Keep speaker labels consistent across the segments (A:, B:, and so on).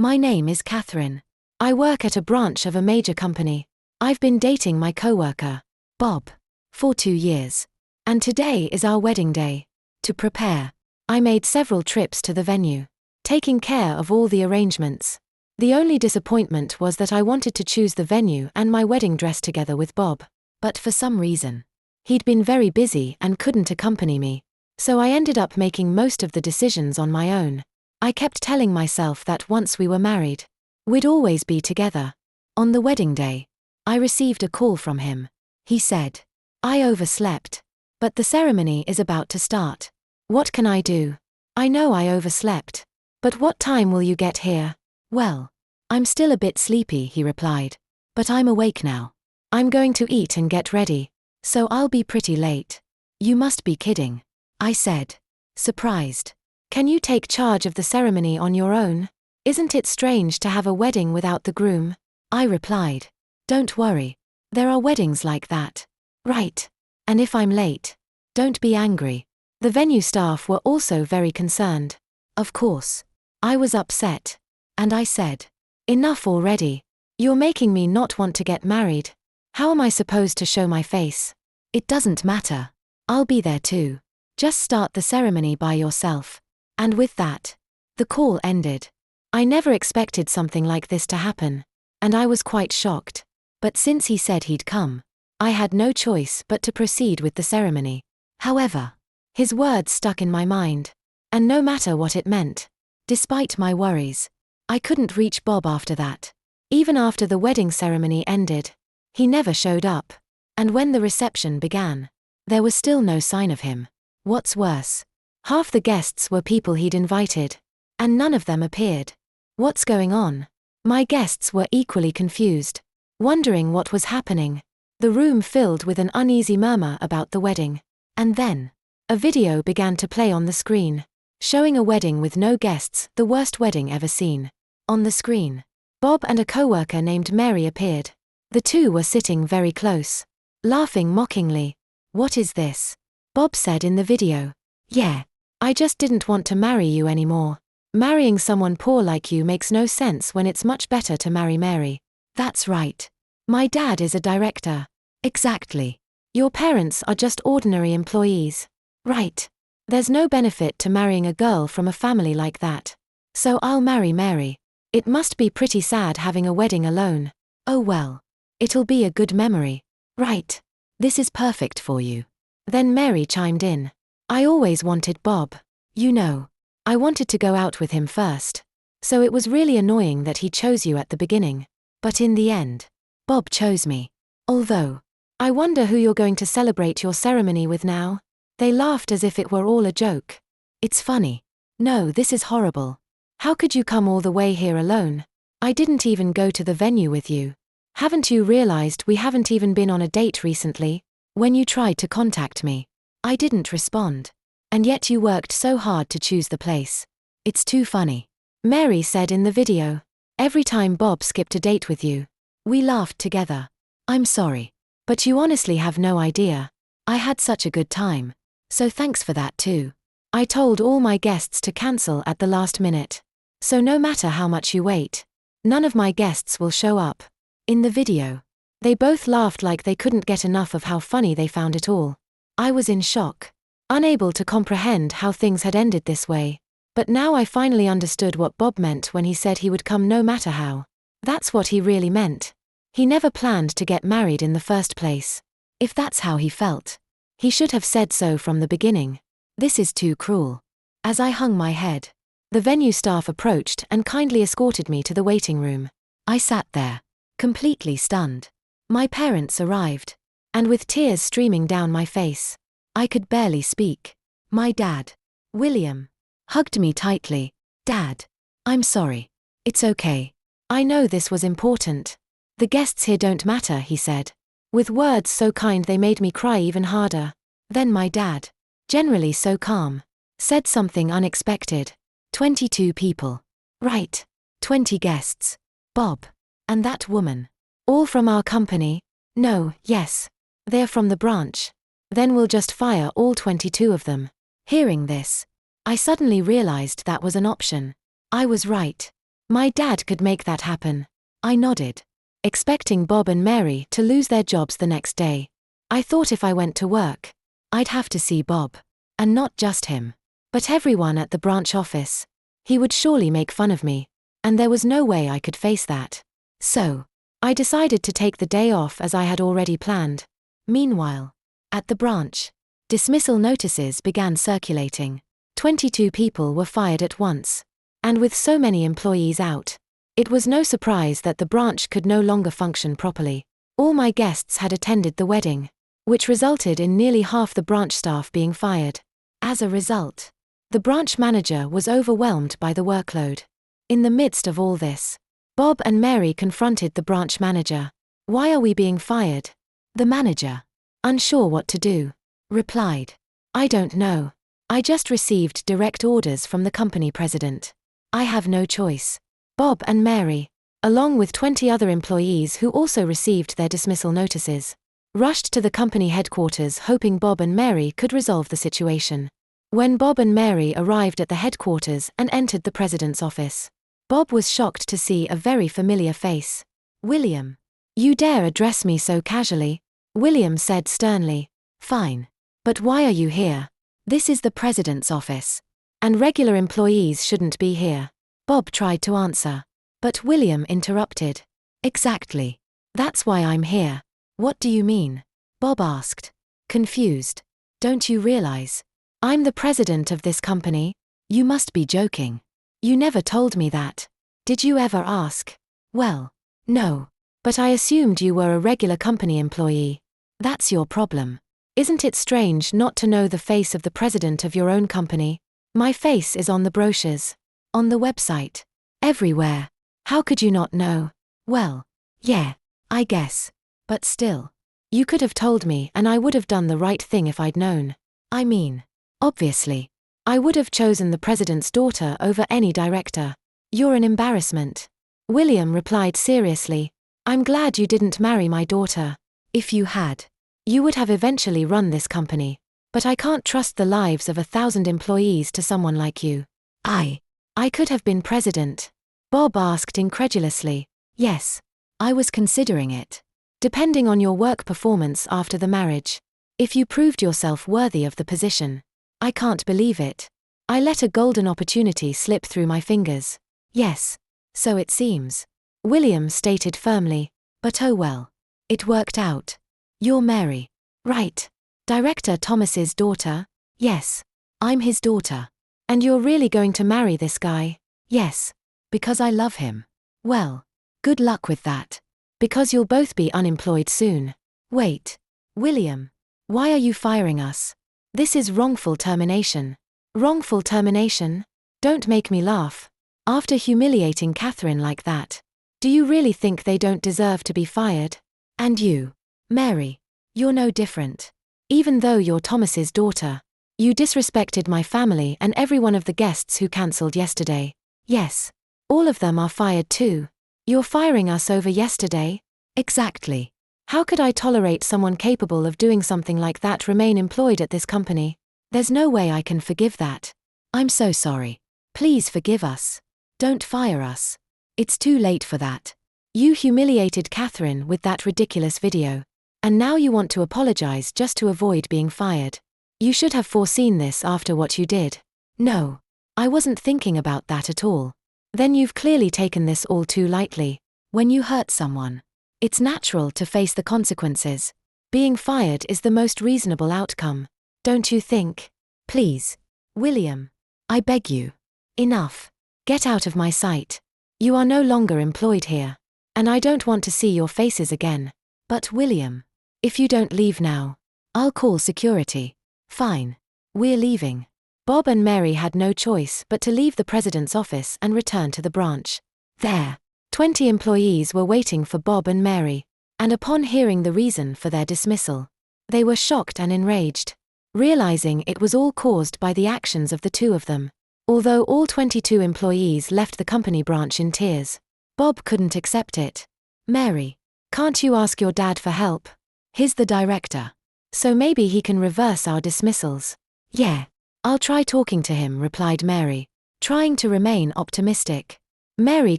A: My name is Catherine. I work at a branch of a major company. I've been dating my coworker, Bob, for 2 years. And today is our wedding day. To prepare, I made several trips to the venue, taking care of all the arrangements. The only disappointment was that I wanted to choose the venue and my wedding dress together with Bob. But for some reason, he'd been very busy and couldn't accompany me. So I ended up making most of the decisions on my own. I kept telling myself that once we were married, we'd always be together. On the wedding day, I received a call from him. He said, "I overslept. But the ceremony is about to start. What can I do? I know I overslept. But what time will you get here?" "Well, I'm still a bit sleepy," he replied. "But I'm awake now. I'm going to eat and get ready. So I'll be pretty late." "You must be kidding," I said, surprised. "Can you take charge of the ceremony on your own? Isn't it strange to have a wedding without the groom?" I replied, "Don't worry. There are weddings like that. Right. And if I'm late, don't be angry." The venue staff were also very concerned. Of course, I was upset. And I said, "Enough already. You're making me not want to get married. How am I supposed to show my face?" "It doesn't matter. I'll be there too. Just start the ceremony by yourself." And with that, the call ended. I never expected something like this to happen, and I was quite shocked. But since he said he'd come, I had no choice but to proceed with the ceremony. However, his words stuck in my mind, and no matter what it meant, despite my worries, I couldn't reach Bob after that. Even after the wedding ceremony ended, he never showed up. And when the reception began, there was still no sign of him. What's worse, half the guests were people he'd invited, and none of them appeared. What's going on? My guests were equally confused, wondering what was happening. The room filled with an uneasy murmur about the wedding. And then, a video began to play on the screen, showing a wedding with no guests, the worst wedding ever seen. On the screen, Bob and a coworker named Mary appeared. The two were sitting very close, laughing mockingly. "What is this?" Bob said in the video. "Yeah, I just didn't want to marry you anymore. Marrying someone poor like you makes no sense when it's much better to marry Mary." "That's right. My dad is a director." "Exactly. Your parents are just ordinary employees." "Right. There's no benefit to marrying a girl from a family like that. So I'll marry Mary. It must be pretty sad having a wedding alone." "Oh well. It'll be a good memory." "Right. This is perfect for you." Then Mary chimed in. "I always wanted Bob. You know, I wanted to go out with him first. So it was really annoying that he chose you at the beginning. But in the end, Bob chose me. Although, I wonder who you're going to celebrate your ceremony with now." They laughed as if it were all a joke. "It's funny. No, this is horrible. How could you come all the way here alone? I didn't even go to the venue with you. Haven't you realized we haven't even been on a date recently? When you tried to contact me, I didn't respond. And yet you worked so hard to choose the place. It's too funny." Mary said in the video. "Every time Bob skipped a date with you, we laughed together. I'm sorry. But you honestly have no idea. I had such a good time. So thanks for that too. I told all my guests to cancel at the last minute. So no matter how much you wait, none of my guests will show up." In the video, they both laughed like they couldn't get enough of how funny they found it all. I was in shock, unable to comprehend how things had ended this way. But now I finally understood what Bob meant when he said he would come no matter how. That's what he really meant. He never planned to get married in the first place. If that's how he felt, he should have said so from the beginning. This is too cruel. As I hung my head, the venue staff approached and kindly escorted me to the waiting room. I sat there, completely stunned. My parents arrived, and with tears streaming down my face, I could barely speak. My dad, William, hugged me tightly. "Dad, I'm sorry. It's okay. I know this was important. The guests here don't matter," he said, with words so kind they made me cry even harder. Then my dad, generally so calm, said something unexpected. 22 people. Right. 20 guests. Bob. And that woman. All from our company? No, yes. They're from the branch. Then we'll just fire all 22 of them." Hearing this, I suddenly realized that was an option. I was right. My dad could make that happen. I nodded, expecting Bob and Mary to lose their jobs the next day. I thought if I went to work, I'd have to see Bob. And not just him, but everyone at the branch office. He would surely make fun of me, and there was no way I could face that. So, I decided to take the day off as I had already planned. Meanwhile, at the branch, dismissal notices began circulating. 22 people were fired at once. And with so many employees out, it was no surprise that the branch could no longer function properly. All my guests had attended the wedding, which resulted in nearly half the branch staff being fired. As a result, the branch manager was overwhelmed by the workload. In the midst of all this, Bob and Mary confronted the branch manager. "Why are we being fired?" The manager, unsure what to do, replied, "I don't know. I just received direct orders from the company president. I have no choice." Bob and Mary, along with 20 other employees who also received their dismissal notices, rushed to the company headquarters hoping Bob and Mary could resolve the situation. When Bob and Mary arrived at the headquarters and entered the president's office, Bob was shocked to see a very familiar face. "William, you dare address me so casually?" William said sternly. "Fine. But why are you here? This is the president's office. And regular employees shouldn't be here." Bob tried to answer, but William interrupted. "Exactly. That's why I'm here." "What do you mean?" Bob asked, confused. "Don't you realize? I'm the president of this company? You must be joking. You never told me that. Did you ever ask?" "Well, no. But I assumed you were a regular company employee. That's your problem. Isn't it strange not to know the face of the president of your own company? My face is on the brochures, on the website, everywhere. How could you not know?" "Well, yeah, I guess. But still, you could have told me and I would have done the right thing if I'd known. I mean, obviously, I would have chosen the president's daughter over any director. You're an embarrassment." William replied seriously, "I'm glad you didn't marry my daughter. If you had, you would have eventually run this company. But I can't trust the lives of 1,000 employees to someone like you." I could have been president?" Bob asked incredulously. "Yes, I was considering it. Depending on your work performance after the marriage. If you proved yourself worthy of the position." "I can't believe it. I let a golden opportunity slip through my fingers." "Yes, so it seems," William stated firmly. "But oh well. It worked out. You're Mary, right? Director Thomas's daughter?" "Yes, I'm his daughter." "And you're really going to marry this guy?" "Yes, because I love him." "Well, good luck with that. Because you'll both be unemployed soon." "Wait, William, why are you firing us? This is wrongful termination." "Wrongful termination? Don't make me laugh. After humiliating Catherine like that, do you really think they don't deserve to be fired? And you, Mary, you're no different. Even though you're Thomas's daughter, you disrespected my family and every one of the guests who cancelled yesterday." "Yes, all of them are fired too." "You're firing us over yesterday?" "Exactly. How could I tolerate someone capable of doing something like that remain employed at this company? There's no way I can forgive that. I'm so sorry. Please forgive us. Don't fire us. It's too late for that. You humiliated Catherine with that ridiculous video. And now you want to apologize just to avoid being fired. You should have foreseen this after what you did." "No, I wasn't thinking about that at all." "Then you've clearly taken this all too lightly. When you hurt someone, it's natural to face the consequences. Being fired is the most reasonable outcome. Don't you think?" "Please, William, I beg you. Enough. Get out of my sight. You are no longer employed here. And I don't want to see your faces again." "But William, if you don't leave now, I'll call security." "Fine. We're leaving." Bob and Mary had no choice but to leave the president's office and return to the branch. There, 20 employees were waiting for Bob and Mary, and upon hearing the reason for their dismissal, they were shocked and enraged, realizing it was all caused by the actions of the two of them. Although all 22 employees left the company branch in tears, Bob couldn't accept it. "Mary, can't you ask your dad for help? He's the director. So maybe he can reverse our dismissals." "Yeah, I'll try talking to him," replied Mary, trying to remain optimistic. Mary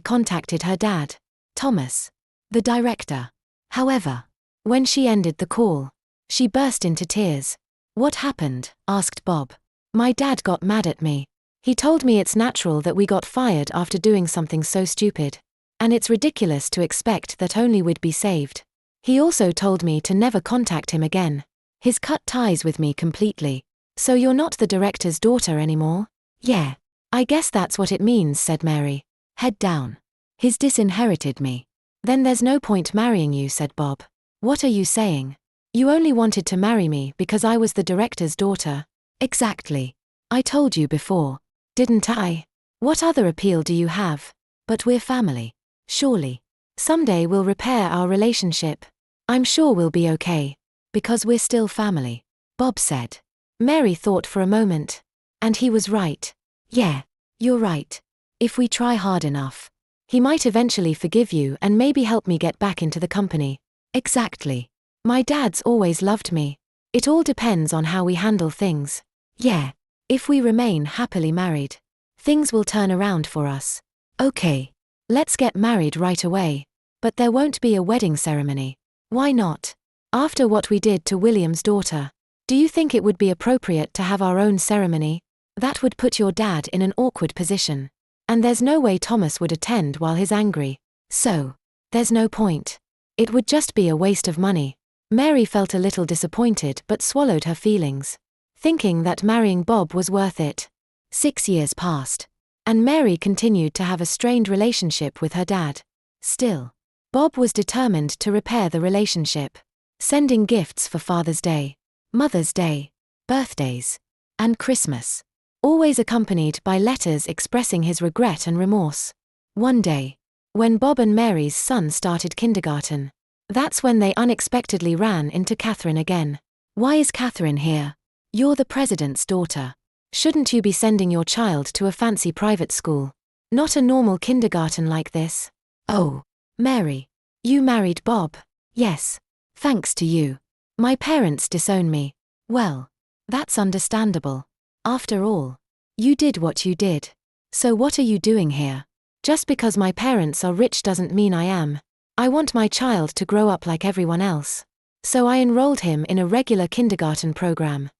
A: contacted her dad, Thomas, the director. However, when she ended the call, she burst into tears. "What happened?" asked Bob. "My dad got mad at me. He told me it's natural that we got fired after doing something so stupid. And it's ridiculous to expect that only we'd be saved. He also told me to never contact him again. He's cut ties with me completely. So you're not the director's daughter anymore?" "Yeah. I guess that's what it means," said Mary. "Head down. He's disinherited me." "Then there's no point marrying you," said Bob. "What are you saying? You only wanted to marry me because I was the director's daughter." "Exactly. I told you before, didn't I? What other appeal do you have? But we're family. Surely. Someday we'll repair our relationship. I'm sure we'll be okay. Because we're still family," Bob said. Mary thought for a moment. And he was right. "Yeah, you're right. If we try hard enough, he might eventually forgive you and maybe help me get back into the company." "Exactly. My dad's always loved me. It all depends on how we handle things. Yeah. If we remain happily married, things will turn around for us." "Okay. Let's get married right away." "But there won't be a wedding ceremony." "Why not? After what we did to William's daughter, do you think it would be appropriate to have our own ceremony? That would put your dad in an awkward position. And there's no way Thomas would attend while he's angry. So, there's no point. It would just be a waste of money." Mary felt a little disappointed but swallowed her feelings, thinking that marrying Bob was worth it. 6 years passed, and Mary continued to have a strained relationship with her dad. Still, Bob was determined to repair the relationship, sending gifts for Father's Day, Mother's Day, birthdays, and Christmas, always accompanied by letters expressing his regret and remorse. One day, when Bob and Mary's son started kindergarten, that's when they unexpectedly ran into Catherine again. "Why is Catherine here? You're the president's daughter. Shouldn't you be sending your child to a fancy private school? Not a normal kindergarten like this?" "Oh, Mary, you married Bob?" "Yes. Thanks to you. My parents disown me." "Well, that's understandable. After all, you did what you did. So what are you doing here?" "Just because my parents are rich doesn't mean I am. I want my child to grow up like everyone else. So I enrolled him in a regular kindergarten program.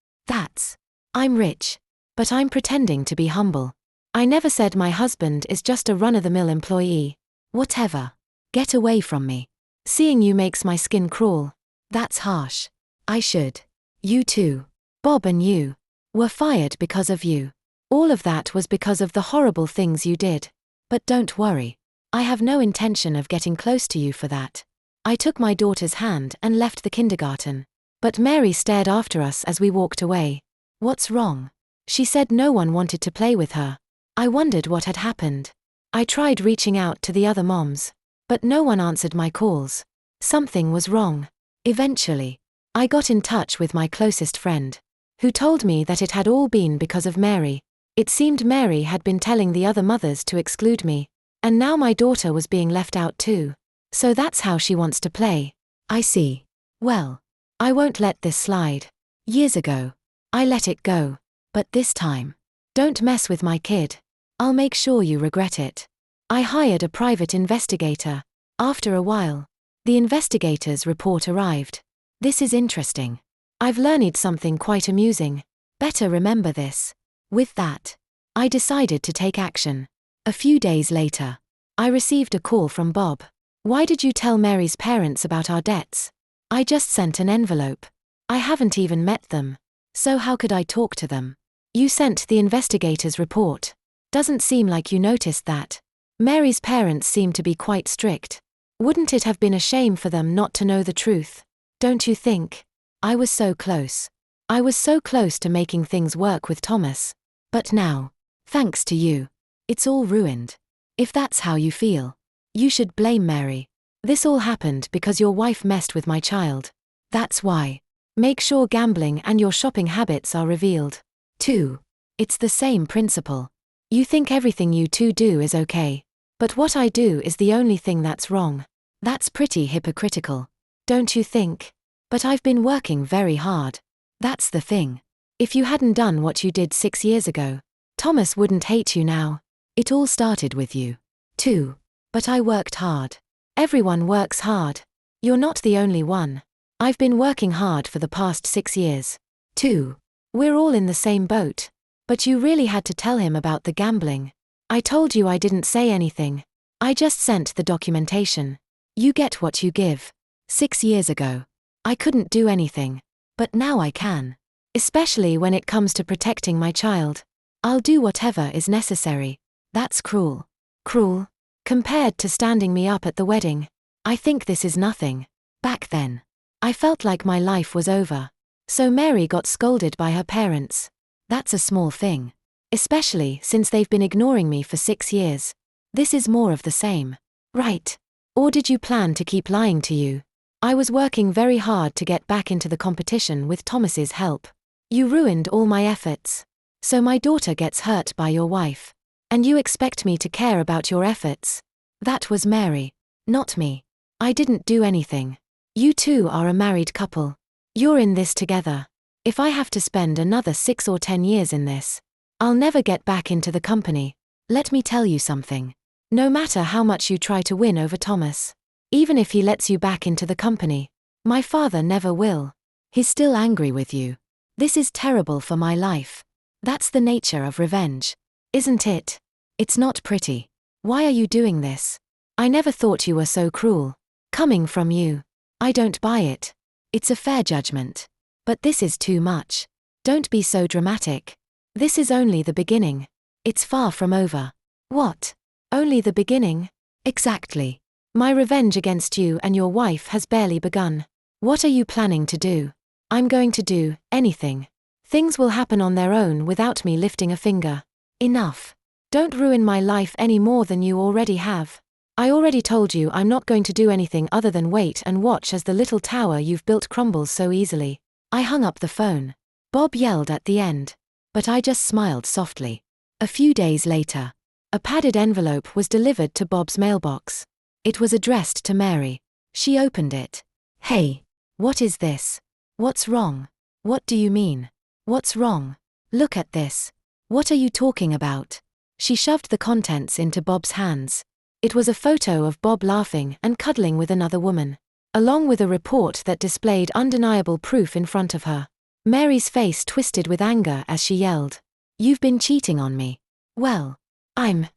A: I'm rich. But I'm pretending to be humble. I never said my husband is just a run-of-the-mill employee." "Whatever. Get away from me. Seeing you makes my skin crawl." "That's harsh. I should. You too. Bob and you were fired because of you. All of that was because of the horrible things you did. But don't worry. I have no intention of getting close to you for that." I took my daughter's hand and left the kindergarten. But Mary stared after us as we walked away. "What's wrong?" She said no one wanted to play with her. I wondered what had happened. I tried reaching out to the other moms, but no one answered my calls. Something was wrong. Eventually, I got in touch with my closest friend, who told me that it had all been because of Mary. It seemed Mary had been telling the other mothers to exclude me, and now my daughter was being left out too. So that's how she wants to play. I see. Well, I won't let this slide. Years ago, I let it go. But this time, don't mess with my kid. I'll make sure you regret it. I hired a private investigator. After a while, the investigator's report arrived. This is interesting. I've learned something quite amusing. Better remember this. With that, I decided to take action. A few days later, I received a call from Bob. "Why did you tell Mary's parents about our debts?" "I just sent an envelope. I haven't even met them. So how could I talk to them?" "You sent the investigator's report. Doesn't seem like you noticed that. Mary's parents seem to be quite strict. Wouldn't it have been a shame for them not to know the truth? Don't you think? I was so close. I was so close to making things work with Thomas. But now, thanks to you, it's all ruined. If that's how you feel, you should blame Mary. This all happened because your wife messed with my child. That's why. Make sure gambling and your shopping habits are revealed. 2. It's the same principle. You think everything you two do is okay. But what I do is the only thing that's wrong. That's pretty hypocritical. Don't you think? But I've been working very hard. That's the thing. If you hadn't done what you did 6 years ago, Thomas wouldn't hate you now. It all started with you 2. But I worked hard. Everyone works hard. You're not the only one. I've been working hard for the past 6 years. 2. We're all in the same boat. But you really had to tell him about the gambling. I told you I didn't say anything. I just sent the documentation. You get what you give. 6 years ago. I couldn't do anything. But now I can. Especially when it comes to protecting my child. I'll do whatever is necessary. That's cruel. Cruel? Compared to standing me up at the wedding. I think this is nothing. Back then. I felt like my life was over. So Mary got scolded by her parents. That's a small thing. Especially since they've been ignoring me for 6 years. This is more of the same. Right. Or did you plan to keep lying to you? I was working very hard to get back into the competition with Thomas's help. You ruined all my efforts. So my daughter gets hurt by your wife. And you expect me to care about your efforts? That was Mary. Not me. I didn't do anything. You two are a married couple. You're in this together. If I have to spend another 6 or 10 years in this, I'll never get back into the company. Let me tell you something. No matter how much you try to win over Thomas, even if he lets you back into the company, my father never will. He's still angry with you. This is terrible for my life. That's the nature of revenge. Isn't it? It's not pretty. Why are you doing this? I never thought you were so cruel. Coming from you. I don't buy it. It's a fair judgment. But this is too much. Don't be so dramatic. This is only the beginning. It's far from over. What? Only the beginning? Exactly. My revenge against you and your wife has barely begun. What are you planning to do? I'm going to do anything. Things will happen on their own without me lifting a finger. Enough. Don't ruin my life any more than you already have. I already told you I'm not going to do anything other than wait and watch as the little tower you've built crumbles so easily. I hung up the phone. Bob yelled at the end. But I just smiled softly. A few days later, a padded envelope was delivered to Bob's mailbox. It was addressed to Mary. She opened it. Hey, what is this? What's wrong? What do you mean? What's wrong? Look at this. What are you talking about? She shoved the contents into Bob's hands. It was a photo of Bob laughing and cuddling with another woman, along with a report that displayed undeniable proof in front of her. Mary's face twisted with anger as she yelled, "You've been cheating on me." Well,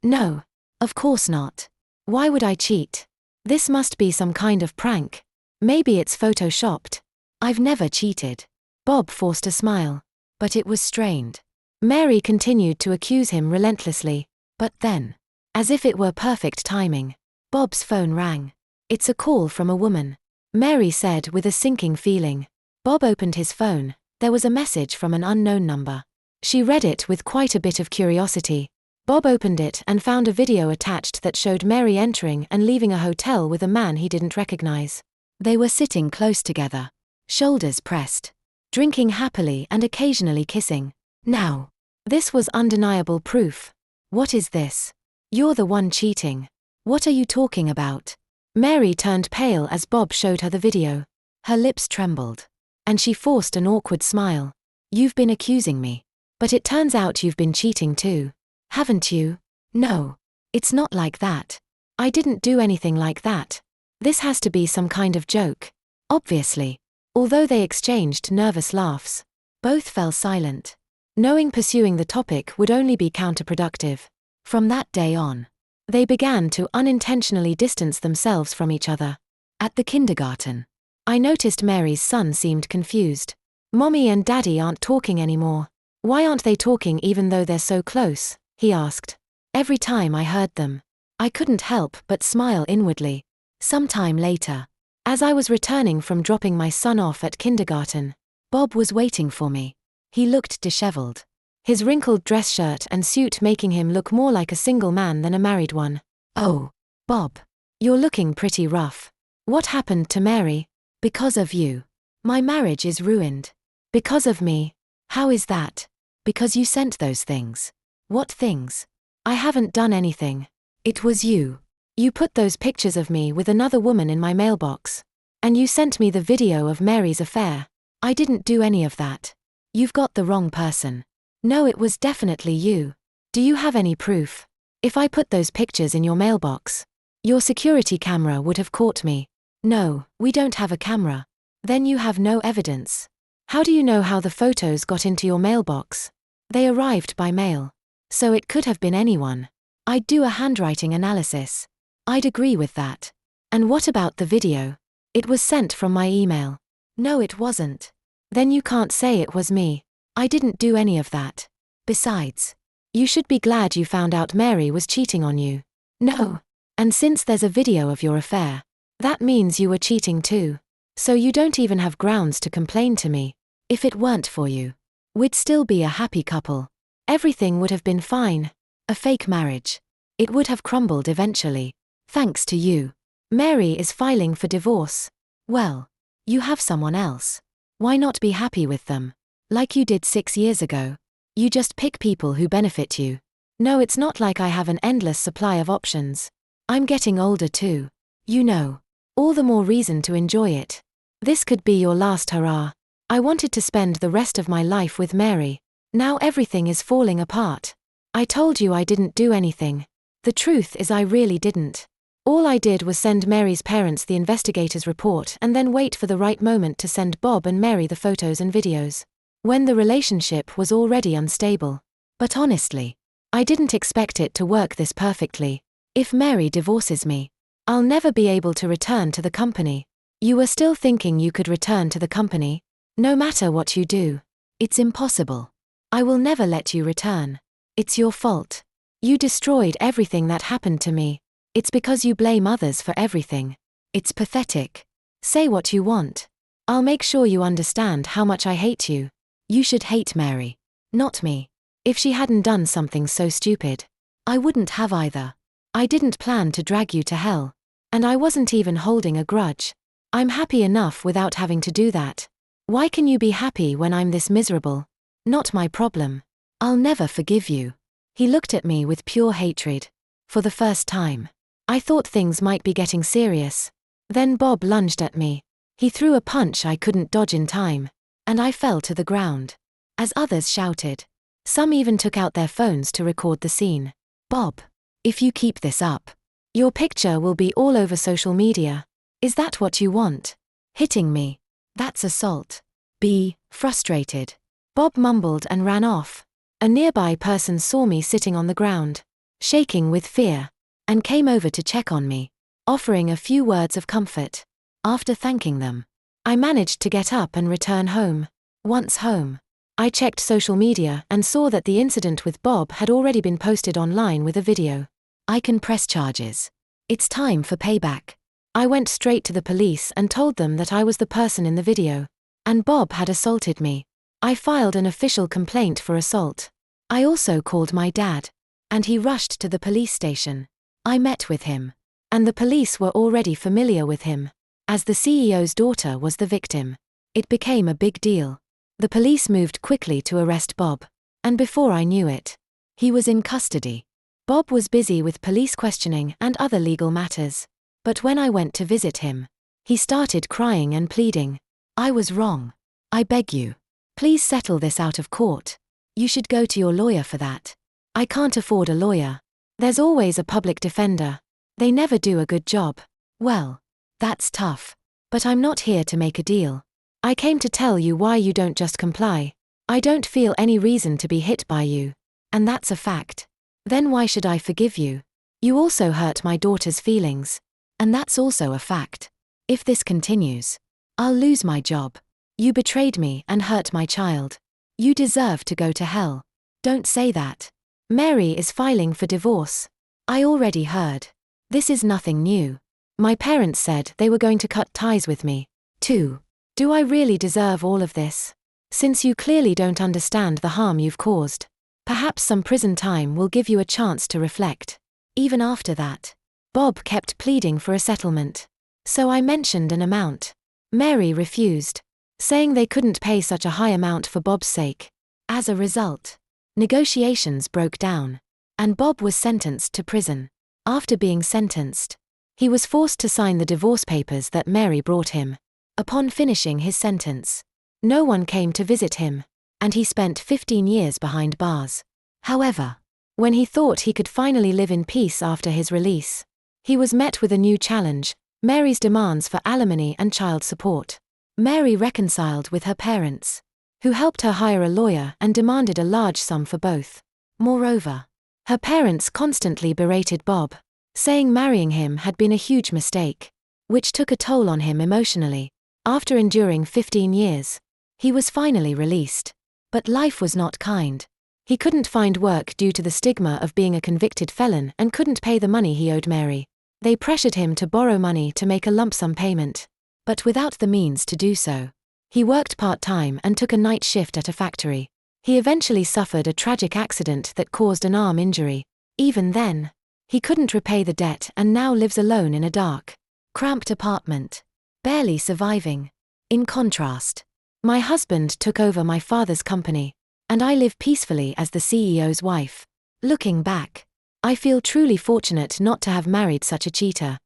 A: no. Of course not. Why would I cheat? This must be some kind of prank. Maybe it's photoshopped. I've never cheated. Bob forced a smile. But it was strained. Mary continued to accuse him relentlessly. But then, as if it were perfect timing, Bob's phone rang. It's a call from a woman, Mary said with a sinking feeling. Bob opened his phone. There was a message from an unknown number. She read it with quite a bit of curiosity. Bob opened it and found a video attached that showed Mary entering and leaving a hotel with a man he didn't recognize. They were sitting close together, shoulders pressed, drinking happily and occasionally kissing. Now, this was undeniable proof. What is this? You're the one cheating. What are you talking about? Mary turned pale as Bob showed her the video. Her lips trembled. And she forced an awkward smile. You've been accusing me. But it turns out you've been cheating too. Haven't you? No. It's not like that. I didn't do anything like that. This has to be some kind of joke. Obviously. Although they exchanged nervous laughs, both fell silent. Knowing pursuing the topic would only be counterproductive. From that day on, they began to unintentionally distance themselves from each other. At the kindergarten, I noticed Mary's son seemed confused. Mommy and Daddy aren't talking anymore. Why aren't they talking even though they're so close? He asked. Every time I heard them, I couldn't help but smile inwardly. Sometime later, as I was returning from dropping my son off at kindergarten, Bob was waiting for me. He looked disheveled. His wrinkled dress shirt and suit making him look more like a single man than a married one. Oh, Bob. You're looking pretty rough. What happened to Mary? Because of you. My marriage is ruined. Because of me. How is that? Because you sent those things. What things? I haven't done anything. It was you. You put those pictures of me with another woman in my mailbox. And you sent me the video of Mary's affair. I didn't do any of that. You've got the wrong person. No, it was definitely you. Do you have any proof? If I put those pictures in your mailbox, your security camera would have caught me. No, we don't have a camera. Then you have no evidence. How do you know how the photos got into your mailbox? They arrived by mail. So it could have been anyone. I'd do a handwriting analysis. I'd agree with that. And what about the video? It was sent from my email. No, it wasn't. Then you can't say it was me. I didn't do any of that. Besides, you should be glad you found out Mary was cheating on you. No. And since there's a video of your affair, that means you were cheating too. So you don't even have grounds to complain to me. If it weren't for you, we'd still be a happy couple. Everything would have been fine. A fake marriage. It would have crumbled eventually. Thanks to you. Mary is filing for divorce. Well, you have someone else. Why not be happy with them? Like you did 6 years ago. You just pick people who benefit you. No, it's not like I have an endless supply of options. I'm getting older too. You know. All the more reason to enjoy it. This could be your last hurrah. I wanted to spend the rest of my life with Mary. Now everything is falling apart. I told you I didn't do anything. The truth is I really didn't. All I did was send Mary's parents the investigator's report and then wait for the right moment to send Bob and Mary the photos and videos. When the relationship was already unstable. But honestly, I didn't expect it to work this perfectly. If Mary divorces me, I'll never be able to return to the company. You were still thinking you could return to the company? No matter what you do. It's impossible. I will never let you return. It's your fault. You destroyed everything that happened to me. It's because you blame others for everything. It's pathetic. Say what you want. I'll make sure you understand how much I hate you. You should hate Mary. Not me. If she hadn't done something so stupid, I wouldn't have either. I didn't plan to drag you to hell. And I wasn't even holding a grudge. I'm happy enough without having to do that. Why can you be happy when I'm this miserable? Not my problem. I'll never forgive you. He looked at me with pure hatred. For the first time. I thought things might be getting serious. Then Bob lunged at me. He threw a punch I couldn't dodge in time. And I fell to the ground. As others shouted. Some even took out their phones to record the scene. Bob, if you keep this up, your picture will be all over social media. Is that what you want? Hitting me. That's assault. B. Frustrated. Bob mumbled and ran off. A nearby person saw me sitting on the ground, shaking with fear, and came over to check on me, offering a few words of comfort. After thanking them, I managed to get up and return home. Once home, I checked social media and saw that the incident with Bob had already been posted online with a video. I can press charges. It's time for payback. I went straight to the police and told them that I was the person in the video, and Bob had assaulted me. I filed an official complaint for assault. I also called my dad, and he rushed to the police station. I met with him, and the police were already familiar with him, as the CEO's daughter was the victim. It became a big deal. The police moved quickly to arrest Bob, and before I knew it, he was in custody. Bob was busy with police questioning and other legal matters, but when I went to visit him, he started crying and pleading. I was wrong. I beg you. Please settle this out of court. You should go to your lawyer for that. I can't afford a lawyer. There's always a public defender. They never do a good job. Well, that's tough. But I'm not here to make a deal. I came to tell you why you don't just comply. I don't feel any reason to be hit by you. And that's a fact. Then why should I forgive you? You also hurt my daughter's feelings. And that's also a fact. If this continues, I'll lose my job. You betrayed me and hurt my child. You deserve to go to hell. Don't say that. Mary is filing for divorce. I already heard. This is nothing new. My parents said they were going to cut ties with me, too. Do I really deserve all of this? Since you clearly don't understand the harm you've caused, perhaps some prison time will give you a chance to reflect. Even after that, Bob kept pleading for a settlement. So I mentioned an amount. Mary refused, saying they couldn't pay such a high amount for Bob's sake. As a result, negotiations broke down, and Bob was sentenced to prison. After being sentenced, he was forced to sign the divorce papers that Mary brought him. Upon finishing his sentence, no one came to visit him, and he spent 15 years behind bars. However, When he thought he could finally live in peace after his release, he was met with a new challenge: Mary's demands for alimony and child support. Mary reconciled with her parents, who helped her hire a lawyer and demanded a large sum for both. Moreover, her parents constantly berated Bob, saying marrying him had been a huge mistake, which took a toll on him emotionally. After enduring 15 years, he was finally released. But life was not kind. He couldn't find work due to the stigma of being a convicted felon and couldn't pay the money he owed Mary. They pressured him to borrow money to make a lump sum payment, but without the means to do so. He worked part-time and took a night shift at a factory. He eventually suffered a tragic accident that caused an arm injury. Even then, he couldn't repay the debt and now lives alone in a dark, cramped apartment, barely surviving. In contrast, my husband took over my father's company, and I live peacefully as the CEO's wife. Looking back, I feel truly fortunate not to have married such a cheater.